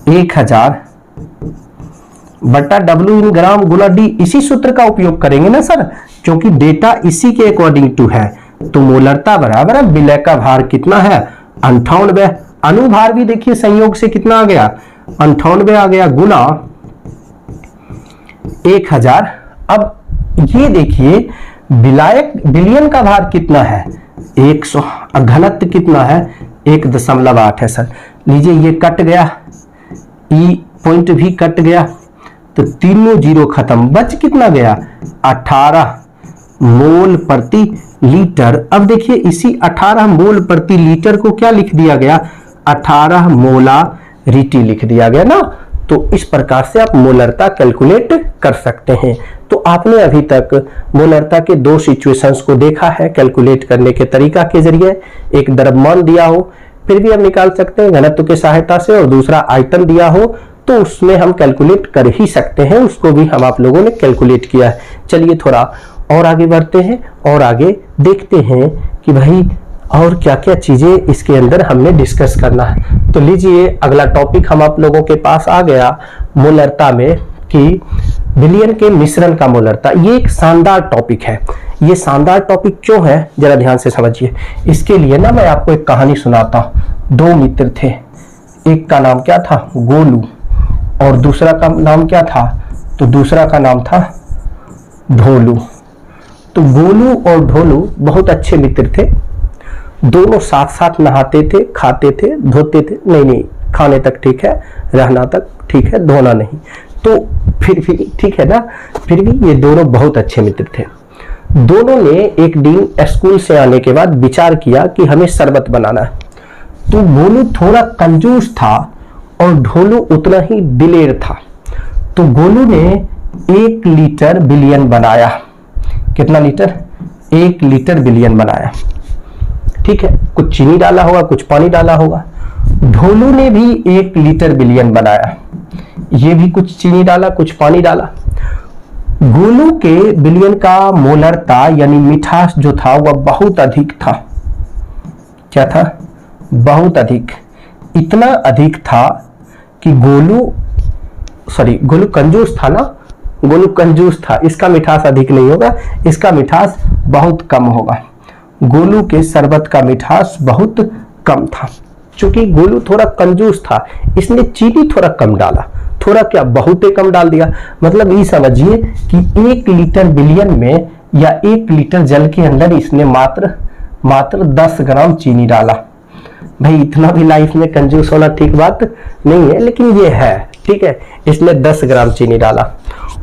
1000 बटा W इन ग्राम गुना D। इसी सूत्र का उपयोग करेंगे ना सर, क्योंकि डेटा इसी के अकॉर्डिंग टू है। तो मोलरता बराबर है विलय का भार कितना है? 98। अनुभार भी देखिए संयोग से कितना आ गया? 98 आ गया, गुना 1000। अब ये देखिए विलयन का भार कितना है? 100। घनत्व कितना है? 1.8 है सर। लीजिए ये कट गया, ई पॉइंट भी कट गया, तो तीनों जीरो खत्म, बच कितना गया? 18 मोल प्रति लीटर। अब देखिए इसी 18 मोल प्रति लीटर को क्या लिख दिया गया? 18 मोलारिटी लिख दिया गया ना। तो इस प्रकार से आप मोलरता कैलकुलेट कर सकते हैं। तो आपने अभी तक मोलरता के 2 सिचुएशंस को देखा है कैलकुलेट करने के तरीका के जरिए। एक द्रव्यमान दिया हो फिर भी हम निकाल सकते हैं घनत्व की सहायता से, और दूसरा आयतन दिया हो तो उसमें हम कैलकुलेट कर ही सकते हैं, उसको भी हम आप लोगों ने कैलकुलेट किया है। चलिए थोड़ा और आगे बढ़ते हैं और आगे देखते हैं कि भाई और क्या क्या चीजें इसके अंदर हमने डिस्कस करना है। तो लीजिए अगला टॉपिक हम आप लोगों के पास आ गया मोलरता में कि विलयन के मिश्रण का मोलरता। ये एक शानदार टॉपिक है। ये शानदार टॉपिक क्यों है जरा ध्यान से समझिए। इसके लिए ना मैं आपको एक कहानी सुनाता हूं। दो मित्र थे, एक का नाम क्या था, गोलू, और दूसरा का नाम क्या था, तो दूसरा का नाम था ढोलू। तो गोलू और ढोलू बहुत अच्छे मित्र थे। दोनों साथ साथ नहाते थे, खाते थे, धोते थे। नहीं, खाने तक ठीक है, रहना तक ठीक है, धोना नहीं। तो फिर भी ठीक है ना, फिर भी ये दोनों बहुत अच्छे मित्र थे। दोनों ने एक दिन स्कूल से आने के बाद विचार किया कि हमें शरबत बनाना है। तो गोलू थोड़ा कंजूस था और ढोलू उतना ही दिलेर था। तो गोलू ने 1 लीटर बिलियन बनाया। कितना लीटर? 1 लीटर बिलियन बनाया। ठीक है, कुछ चीनी डाला होगा, कुछ पानी डाला होगा। ढोलू ने भी 1 लीटर बिलियन बनाया। ये भी कुछ चीनी डाला, कुछ पानी डाला। गोलू के बिलियन का मोलरता यानी मिठास जो था वह बहुत अधिक था। क्या था? बहुत अधिक। इतना अधिक था कि गोलू कंजूस था ना, गोलू कंजूस था, इसका मिठास अधिक नहीं होगा, इसका मिठास बहुत कम होगा। गोलू के शरबत का मिठास बहुत कम था। चूंकि गोलू थोड़ा कंजूस था, इसने चीनी थोड़ा कम डाला। थोड़ा क्या, बहुत ही कम डाल दिया। मतलब ये समझिए कि 1 लीटर बिलियन में या 1 लीटर जल के अंदर इसने मात्र 10 ग्राम चीनी डाला। भाई इतना भी लाइफ में कंजूस होना ठीक बात नहीं है, लेकिन ये है, ठीक है। इसने 10 ग्राम चीनी डाला।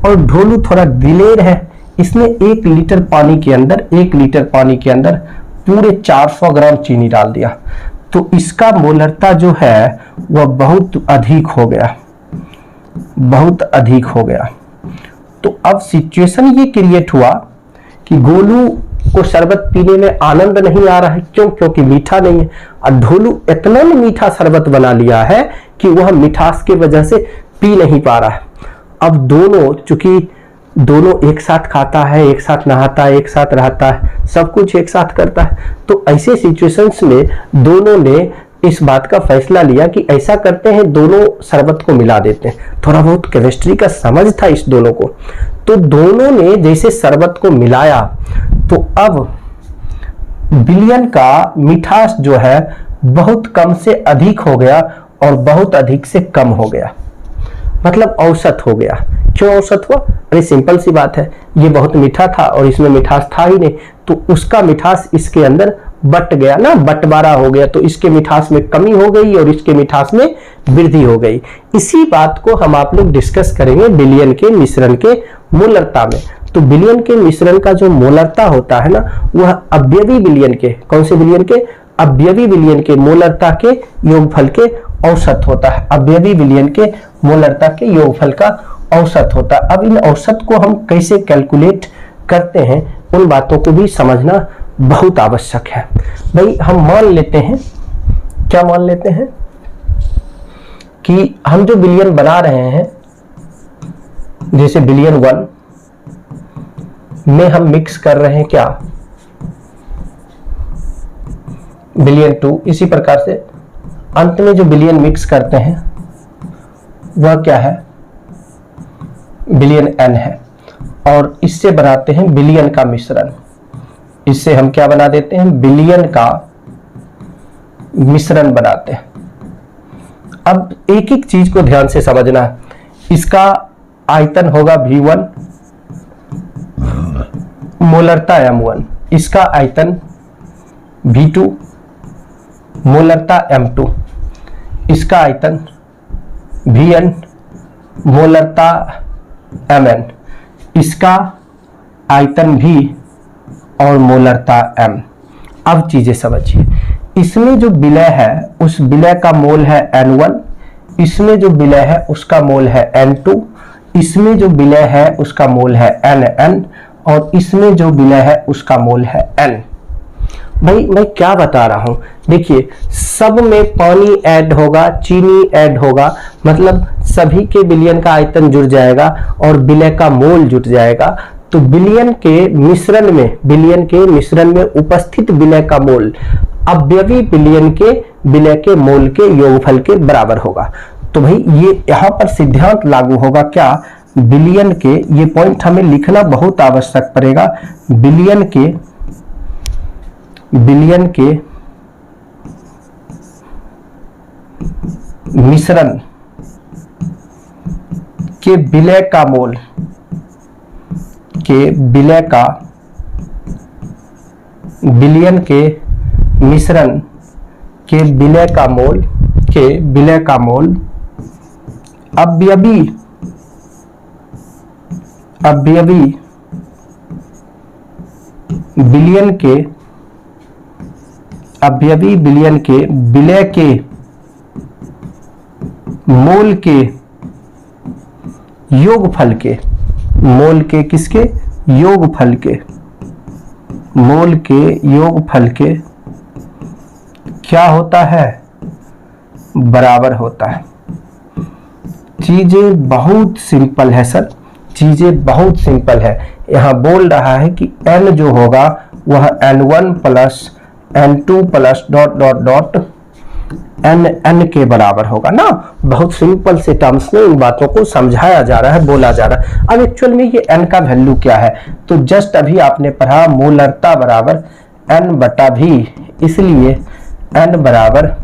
और ढोलू थोड़ा दिलेर है, इसने 1 लीटर पानी के अंदर पूरे 400 ग्राम चीनी डाल दिया। तो इसका मोलरता जो है वह बहुत अधिक हो गया। तो अब सिचुएशन ये क्रिएट हुआ कि गोलू को शरबत पीने में आनंद नहीं आ रहा है। क्यों? क्योंकि मीठा नहीं है। और ढोलू इतना मीठा शरबत बना लिया है कि वह मिठास की वजह से पी नहीं पा रहा है। अब चूंकि दोनों एक साथ खाता है, एक साथ नहाता है, एक साथ रहता है, सब कुछ एक साथ करता है। तो ऐसे सिचुएशंस में दोनों ने इस बात का फैसला लिया कि ऐसा करते हैं, दोनों शरबत को मिला देते हैं। थोड़ा बहुत केमिस्ट्री का समझ था इस दोनों को। तो दोनों ने जैसे शरबत को मिलाया तो अब बिलियन का मिठास जो है बहुत कम से अधिक हो गया और बहुत अधिक से कम हो गया। मतलब औसत हो गया। क्यों औसत हुआ? अरे सिंपल सी बात है, ये बहुत मीठा था और इसमें मिठास था ही नहीं, तो उसका मिठास इसके अंदर बट गया ना, बंटवारा हो गया। तो इसके मिठास में कमी हो गई और इसके मिठास में वृद्धि हो गई। इसी बात को हम आप लोग डिस्कस करेंगे बिलियन के मिश्रण के मोलरता में। तो बिलियन के मिश्रण का जो मोलरता होता है ना, वह अवयवी बिलियन के, कौन से बिलियन के? अवयवी बिलियन के मोलरता के योगफल के औसत होता है। अवयवी बिलियन के मोलरता के योगफल का औसत होता है। अब इन औसत को हम कैसे कैलकुलेट करते हैं, उन बातों को भी समझना बहुत आवश्यक है। भाई हम मान लेते हैं, क्या मान लेते हैं कि हम जो बिलियन बना रहे हैं, जैसे बिलियन 1 में हम मिक्स कर रहे हैं क्या, बिलियन 2, इसी प्रकार से अंत में जो बिलियन मिक्स करते हैं वह क्या है, बिलियन n है। और इससे बनाते हैं बिलियन का मिश्रण। इससे हम क्या बना देते हैं, बिलियन का मिश्रण बनाते हैं। अब एक एक चीज को ध्यान से समझना है। इसका आयतन होगा V1, मोलरता M1। इसका आयतन V2, मोलरता M2। इसका आयतन Vn, मोलरता Mn। इसका आयतन V और मोलरता M। अब चीजें समझिए। इसमें जो विलय है उस विलय का मोल है N1, इसमें जो विलय है उसका मोल है N2, इसमें जो विलय है उसका मोल है Nn, और इसमें जो विलय है उसका मोल है N। भाई मैं क्या बता रहा हूं, देखिए सब में पानी ऐड होगा, चीनी ऐड होगा, मतलब सभी के विलयन का आयतन जुड़ जाएगा और विलय का मोल जुट जाएगा। तो विलयन के मिश्रण में उपस्थित विलय का मोल अवयवी विलयन के विलय के मोल के योगफल के बराबर होगा। तो भाई ये यहाँ पर सिद्धांत लागू होगा क्या, बिलियन के, ये पॉइंट हमें लिखना बहुत आवश्यक पड़ेगा, बिलियन के मिश्रण के विलय का मोल, बिलियन के मिश्रण के विलय का मोल अवयवी बिलियन के विलय के मोल के योगफल के, मोल के किसके, योगफल के, मोल के योगफल के क्या होता है, बराबर होता है। चीजें बहुत सिंपल है सर, चीजें बहुत सिंपल है। यहां बोल रहा है कि n जो होगा वह n1 plus n2 plus dot dot dot n के बराबर होगा ना। बहुत सिंपल से टर्म्स में इन बातों को समझाया जा रहा है, बोला जा रहा है। अब एक्चुअल में ये n का वैल्यू क्या है, तो जस्ट अभी आपने पढ़ा मोलरता बराबर n बटा v, इसलिए n बराबर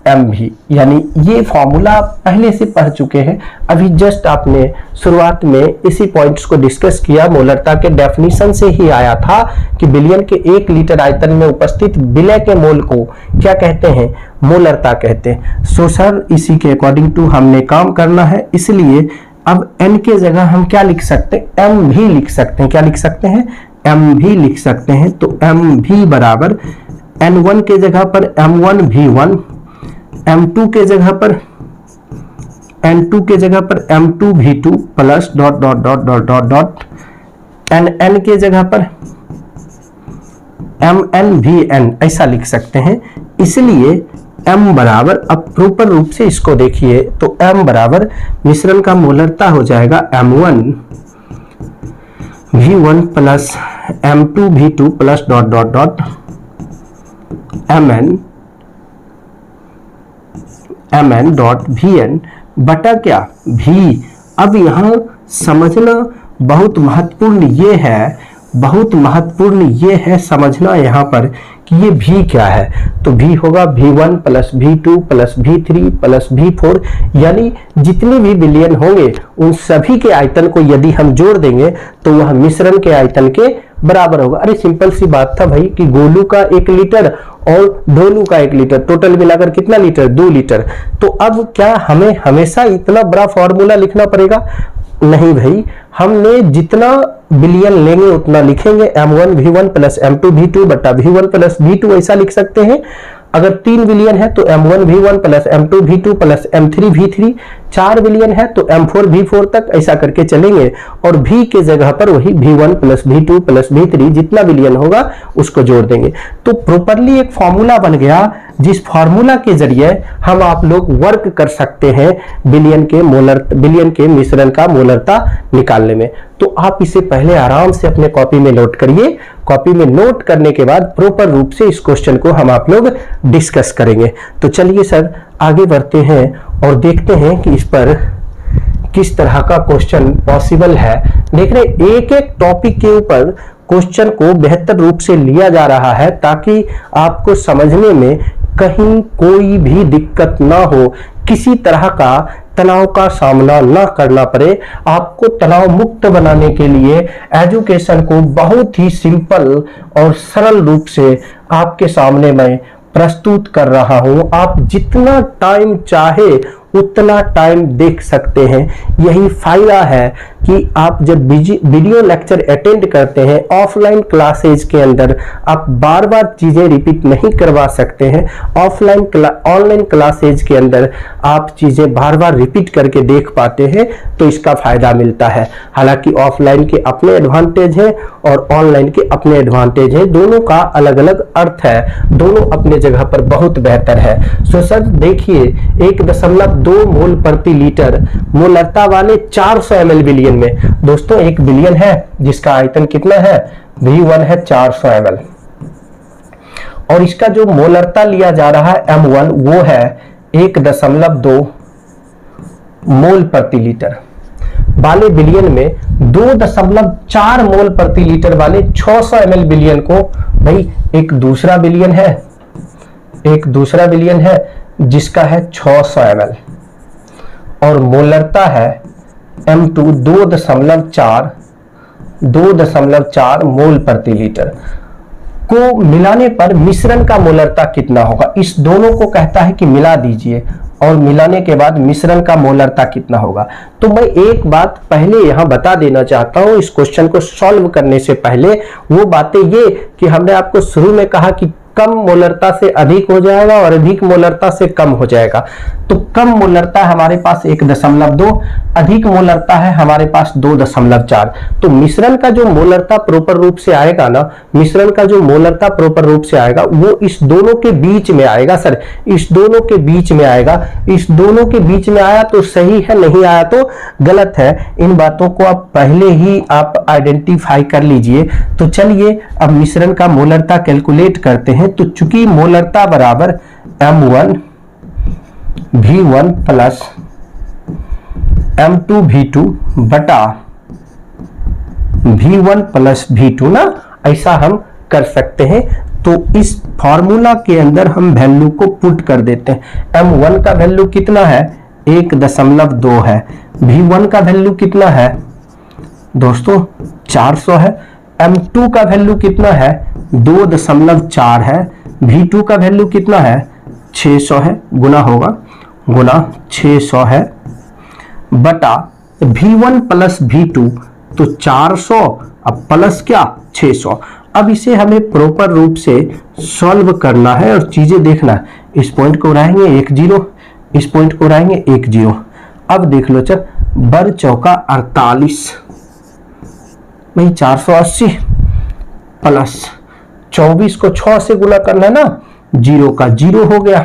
mv, यानी ये फॉर्मूला पहले से पढ़ चुके हैं। अभी जस्ट आपने शुरुआत में इसी पॉइंट्स को डिस्कस किया, मोलरता के डेफिनेशन से ही आया था कि बिलियन के 1 लीटर आयतन में उपस्थित विलय के मोल को क्या कहते हैं, मोलरता कहते हैं। सो सर इसी के अकॉर्डिंग टू हमने काम करना है, इसलिए अब n के जगह हम क्या लिख सकते हैं, m भी लिख सकते हैं। क्या लिख सकते हैं, m भी लिख सकते हैं। तो m भी बराबर n1 के जगह पर m1 v1, m2 के जगह पर n2 के जगह पर m2 v2 plus dot dot dot dot dot dot n के जगह पर mn vn, ऐसा लिख सकते हैं। इसलिए m बराबर, अब प्रॉपर रूप से इसको देखिए तो m बराबर मिश्रण का मोलरता हो जाएगा m1 v1 plus m2 v2 plus dot dot dot mn dot vn बटा क्या, v। अब यहां समझना बहुत महत्वपूर्ण ये है समझना यहाँ पर कि ये v क्या है। तो v होगा v1 plus v2 plus v3 plus v4, यानी जितने भी बिलियन होंगे उन सभी के आयतन को यदि हम जोड़ देंगे तो वह मिश्रण के आयतन के बराबर होगा। अरे सिंपल सी बात था भाई कि गोलू का 1 लीटर और ढोलू का 1 लीटर, टोटल मिलाकर कितना लीटर, 2 लीटर। तो अब क्या हमें हमेशा इतना बड़ा फॉर्मूला लिखना पड़ेगा, नहीं भाई, हमने जितना बिलियन लेंगे उतना लिखेंगे। m1 v1 plus m2 v2 बटा v1 प्लस v2, ऐसा लिख सकते हैं। अगर 3 बिलियन है तो m1 v1 plus m2 v2 plus m3 v3, 4 billion है तो m4 v4 तक, ऐसा करके चलेंगे। और v के जगह पर वही v1 plus v2 plus v3, जितना बिलियन होगा उसको जोड़ देंगे। तो प्रॉपरली एक फॉर्मूला बन गया, जिस फॉर्मूला के जरिए हम आप लोग वर्क कर सकते हैं बिलियन के मिश्रण का मोलरता निकालने में। तो आप इसे पहले आराम से अपने कॉपी में नोट करिए। कॉपी में नोट करने के बाद प्रॉपर रूप से इस क्वेश्चन को हम आप लोग डिस्कस करेंगे। तो चलिए सर आगे बढ़ते हैं और देखते हैं कि इस पर किस तरह का क्वेश्चन पॉसिबल है। देख रहे एक एक टॉपिक के ऊपर क्वेश्चन को बेहतर रूप से लिया जा रहा है ताकि आपको समझने में कहीं कोई भी दिक्कत ना हो, किसी तरह का तनाव का सामना ना करना पड़े। आपको तनाव मुक्त बनाने के लिए एजुकेशन को बहुत ही सिंपल और सरल रूप से आपके सामने मैं प्रस्तुत कर रहा हूं। आप जितना टाइम चाहे उतना टाइम देख सकते हैं। यही फायदा है कि आप जब वीडियो लेक्चर अटेंड करते हैं, ऑफलाइन क्लासेज के अंदर आप बार बार चीजें रिपीट नहीं करवा सकते हैं। ऑनलाइन क्लासेज के अंदर आप चीजें बार बार रिपीट करके देख पाते हैं, तो इसका फायदा मिलता है। हालांकि ऑफलाइन के अपने एडवांटेज हैं और ऑनलाइन के अपने एडवांटेज हैं, दोनों का अलग अलग अर्थ है, दोनों अपने जगह पर बहुत बेहतर है। सो सर देखिए 1.2 मोल प्रति लीटर मोलरता वाले 400 ml बिलियन में, दोस्तों 1 बिलियन है जिसका आयतन कितना है, v1 है 400 ml, और इसका जो मोलरता लिया जा रहा है m1 वो है 1.2 मोल प्रति लीटर। वाले विलियन में 2.4 मोल प्रति लीटर वाले 600 ml विलियन को भाई एक दूसरा विलियन है जिसका है 600 ml और मोलरता है M2 2.4 मोल प्रति लीटर को मिलाने पर मिश्रण का मोलरता कितना होगा। इस दोनों को कहता है कि मिला दीजिए और मिलाने के बाद मिश्रण का मोलरता कितना होगा। तो मैं एक बात पहले यहां बता देना चाहता हूं, इस क्वेश्चन को सॉल्व करने से पहले वो बातें ये कि हमने आपको शुरू में कहा कि कम मोलरता से अधिक हो जाएगा और अधिक मोलरता से कम हो जाएगा। तो कम मोलरता हमारे पास 1.2, अधिक मोलरता है हमारे पास 2.4। तो मिश्रण का जो मोलरता प्रॉपर रूप से आएगा ना, वो इस दोनों के बीच में आएगा। सर इस दोनों के बीच में आया तो सही है, नहीं आया तो गलत है। इन बातों को आप पहले ही आप आइडेंटिफाई कर लीजिए। तो चलिए अब मिश्रण का मोलरता कैलकुलेट करते हैं। तो चूंकि मोलरता बराबर M1 V1 plus M2 V2 बटा V1 प्लस V2 ना, ऐसा हम कर सकते हैं। तो इस फॉर्मूला के अंदर हम वैल्यू को पुट कर देते हैं। M1 का वैल्यू कितना है 1.2 है। V1 का वैल्यू कितना है दोस्तों 400 है। M2 का वैल्यू कितना है 2.4 है। V2 का वैल्यू कितना है 600 है, गुना 600 है बटा V1 प्लस V2 तो 400 अब प्लस क्या 600। अब इसे हमें प्रॉपर रूप से सॉल्व करना है और चीजें देखना है। इस पॉइंट को उड़ाएंगे 1 0, इस पॉइंट को उड़ाएंगे 1 0। अब देख लो चल बर चौका 48 भाई 480 प्लस 24 को 6 से गुना करना है ना, 0 का 0 हो गया।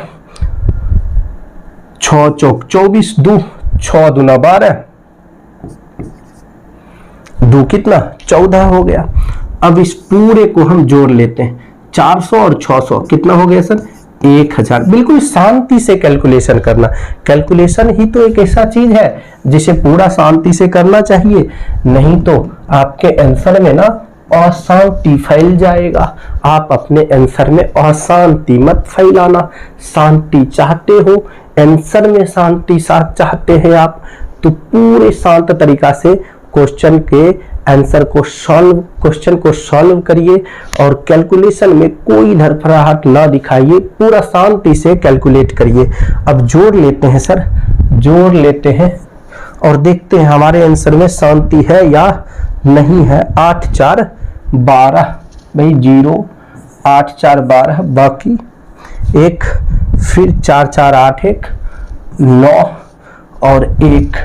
6 चौक 24, 2 6 दूना 12, 2 कितना 14 हो गया। अब इस पूरे को हम जोड़ लेते हैं। 400 और 600 कितना हो गया सर 1000। बिल्कुल शांति से कैलकुलेशन करना। कैलकुलेशन ही तो एक ऐसा चीज है जिसे पूरा शांति से करना चाहिए, नहीं तो आपके आंसर में ना अशांति फैल जाएगा। आप अपने आंसर में अशांति मत फैलाना। शांति चाहते हो, आंसर में शांति साथ चाहते हैं आप, तो पूरे शांत तरीका से क्वेश्चन को सॉल्व करिए और कैलकुलेशन में कोई धड़फड़ाहट ना दिखाइए, पूरा शांति से कैलकुलेट करिए। अब जोड़ लेते हैं सर, जोड़ लेते हैं और देखते हैं हमारे आंसर में शांति है या नहीं है। 8 4 12 भाई 0, 8 4 12 बाकी 1, फिर 4 4 8 1 9 और 1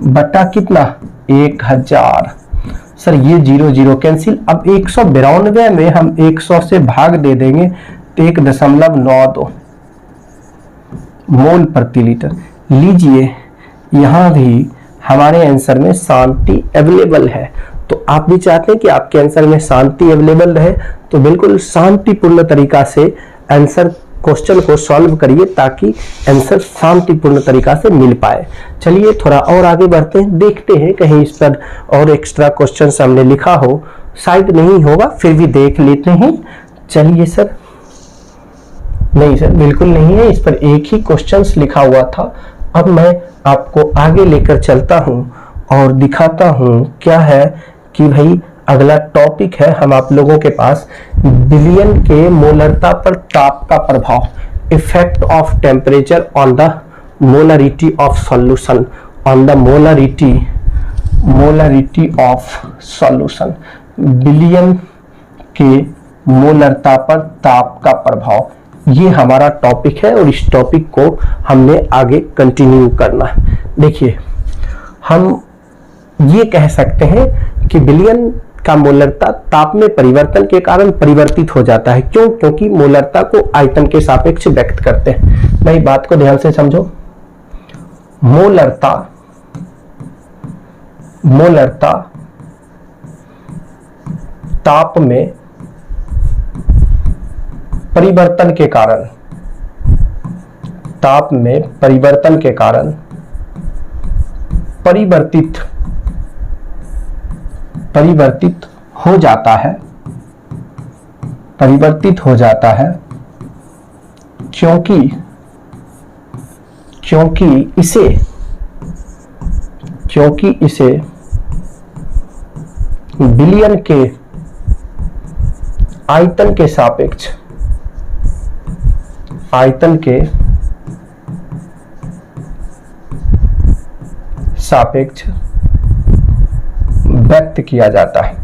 बटा कितना 1000। सर ये 0 0 कैंसिल। अब 192 में हम 100 से भाग दे देंगे तो 1.92 मोल प्रति लीटर। लीजिए यहां भी हमारे आंसर में शांति अवेलेबल है। तो आप भी चाहते हैं कि आपके आंसर में शांति अवेलेबल रहे, तो बिल्कुल शांतिपूर्ण तरीका से आंसर क्वेश्चन को सॉल्व करिए ताकि आंसर शांतिपूर्ण तरीका से मिल पाए। चलिए थोड़ा और आगे बढ़ते हैं, देखते हैं कहीं इस पर और एक्स्ट्रा क्वेश्चन हमने लिखा हो, शायद नहीं होगा फिर भी देख लेते हैं। चलिए सर, नहीं सर बिल्कुल नहीं है, इस पर एक ही क्वेश्चन लिखा हुआ था। अब मैं आपको आगे लेकर चलता हूं और दिखाता हूं क्या है कि भाई अगला टॉपिक है हम आप लोगों के पास विलियन के मोलरता पर ताप का प्रभाव, effect of temperature on the molarity of solution, on the molarity of solution. विलियन के मोलरता पर ताप का प्रभाव, ये हमारा टॉपिक है और इस टॉपिक को हमने आगे कंटिन्यू करना है। देखिए हम ये कह सकते हैं कि विलियन का मोलरता ताप में परिवर्तन के कारण परिवर्तित हो जाता है। क्यों? क्योंकि मोलरता को आयतन के सापेक्ष व्यक्त करते हैं। भाई बात को ध्यान से समझो। मोलरता ताप में परिवर्तन के कारण, ताप में परिवर्तन के कारण परिवर्तित परिवर्तित हो जाता है, परिवर्तित हो जाता है, क्योंकि इसे बिलियन के आयतन के सापेक्ष व्यक्त किया जाता है।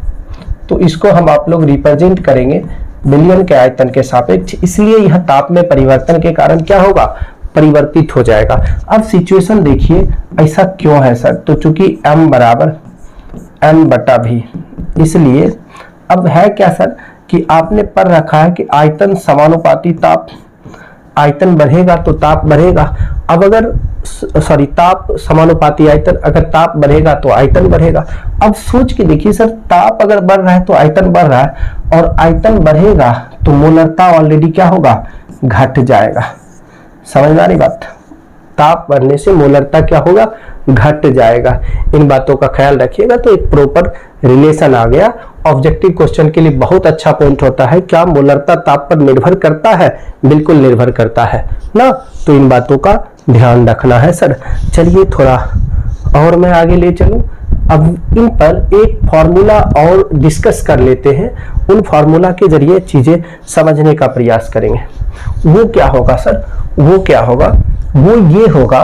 तो इसको हम आप लोग रिप्रेजेंट करेंगे बिलियन के आयतन के सापेक्ष, इसलिए यह ताप में परिवर्तन के कारण क्या होगा, परिवर्तित हो जाएगा। अब सिचुएशन देखिए ऐसा क्यों है सर, तो चूंकि m बराबर n/v, इसलिए अब है क्या सर कि आपने पढ़ रखा है कि आयतन समानुपाती ताप, आयतन बढ़ेगा तो ताप बढ़ेगा। अब अगर ताप समानुपाती आयतन, अगर ताप बढ़ेगा तो आयतन बढ़ेगा। अब सोच के देखिए सर, ताप अगर बढ़ रहा है तो आयतन बढ़ रहा है, और आयतन बढ़ेगा तो मोलरता ऑलरेडी क्या होगा, घट जाएगा। समझ में आ रही बात, ताप बढ़ने से मोलरता क्या होगा, घट जाएगा। इन बातों का ख्याल रखिएगा तो एक प्रॉपर रिलेशन आ गया। ऑब्जेक्टिव क्वेश्चन के लिए बहुत अच्छा पॉइंट होता है, क्या मोलरता ताप पर निर्भर करता है, बिल्कुल निर्भर करता है ना, तो इन बातों का ध्यान रखना है सर। चलिए थोड़ा और मैं आगे ले चलूं, अब इन पर एक फॉर्मूला और डिस्कस कर लेते हैं, उन फॉर्मूला के जरिए चीजें समझने का प्रयास करेंगे। वो क्या होगा सर, वो क्या होगा, वो ये होगा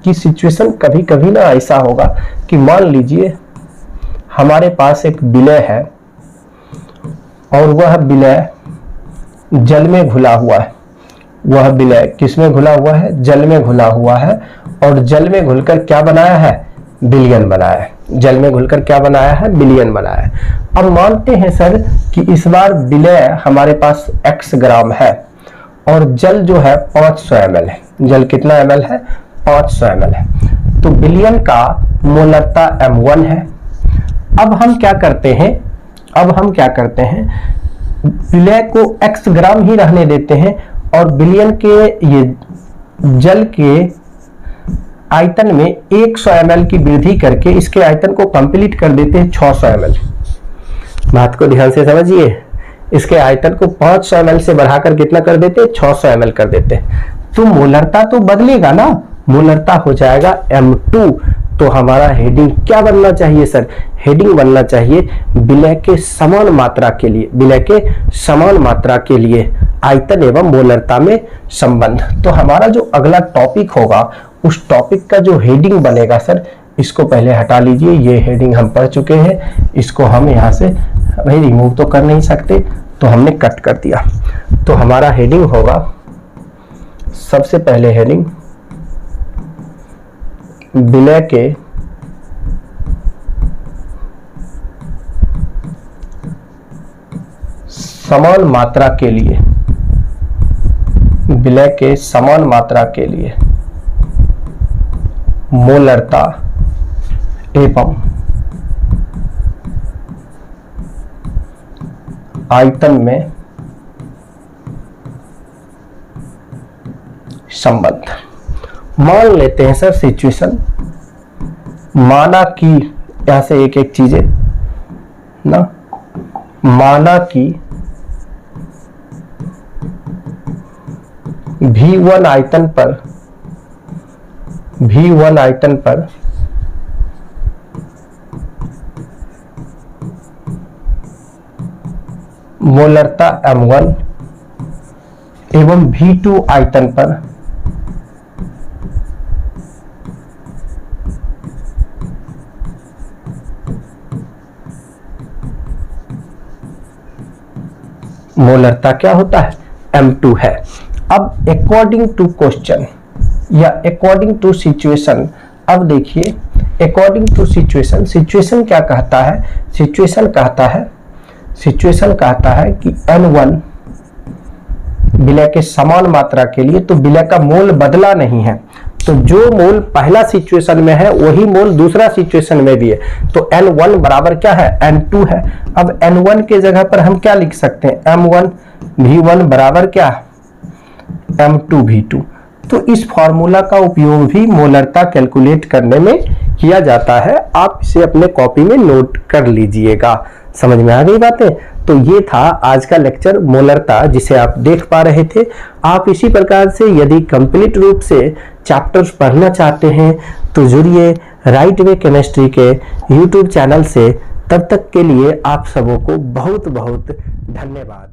कि सिचुएशन कभी कभी ना ऐसा होगा कि मान लीजिए हमारे पास एक विलय है और वह विलय जल में घुला हुआ है। वह विलय किसमें घुला हुआ है, जल में घुला हुआ है, और जल में घुलकर क्या बनाया है, विलयन बनाया है। जल में घुलकर क्या बनाया है, विलयन बनाया है। अब मानते हैं सर कि इस बार विलय हमारे पास x ग्राम है और जल जो है 500 ml है। जल कितना ml है, 500 ml है। तो विलयन का मोलरता m1 है। अब हम क्या करते हैं, विलय को x ग्राम ही रहने देते हैं और विलयन के ये जल के आयतन में 100 ml की वृद्धि करके इसके आयतन को कंप्लीट कर देते हैं 600 ml। बात को ध्यान से समझिए, इसके आयतन को 500 ml से बढ़ाकर कितना कर देते, 600 ml कर देते। तो मोलरता तो बदलेगा ना, मोलरता हो जाएगा m2। तो हमारा हेडिंग क्या बनना चाहिए सर, हेडिंग बनना चाहिए विलय के समान मात्रा के लिए, विलय के समान मात्रा के लिए आयतन एवं मोलरता में संबंध। तो हमारा जो अगला टॉपिक होगा उस टॉपिक का जो हेडिंग बनेगा सर, इसको पहले हटा लीजिए। ये हेडिंग हम पढ़ चुके हैं, इसको हम यहाँ से भाई रिमूव तो कर नहीं सकते, तो हमने कट कर दिया। तो हमारा हेडिंग होगा, सबसे पहले हेडिंग विलय के समान मात्रा के लिए, विलय के समान मात्रा के लिए मोलरता एवं आयतन में संबंध। मान लेते हैं सर सिचुएशन, माना कि यहां से एक एक चीजें ना, माना कि V1 आयतन पर मोलरता m1 एवं V2 आयतन पर मोलरता क्या होता है, m2 है। अब अकॉर्डिंग टू क्वेश्चन या अकॉर्डिंग टू सिचुएशन, अब देखिए अकॉर्डिंग टू सिचुएशन, सिचुएशन क्या कहता है, सिचुएशन कहता है कि n1 विलय के समान मात्रा के लिए, तो विलय का मोल बदला नहीं है, तो जो मोल पहला सिचुएशन में है वही मोल दूसरा सिचुएशन में भी है। तो n1 बराबर क्या है, n2 है। अब n1 के जगह पर हम क्या लिख सकते हैं, m1 v1 बराबर क्या, m2 v2। तो इस फॉर्मूला का उपयोग भी मोलरता कैलकुलेट करने में किया जाता है। आप इसे अपने कॉपी में नोट कर लीजिएगा। समझ में आ गई बातें? तो ये था आज का लेक्चर मोलरता, जिसे आप देख पा रहे थे। आप इसी प्रकार से यदि कंप्लीट रूप से चैप्टर्स पढ़ना चाहते हैं तो जुड़िए राइट वे केमिस्ट्री के यूट्यूब चैनल से। तब तक के लिए आप सबों को बहुत बहुत धन्यवाद।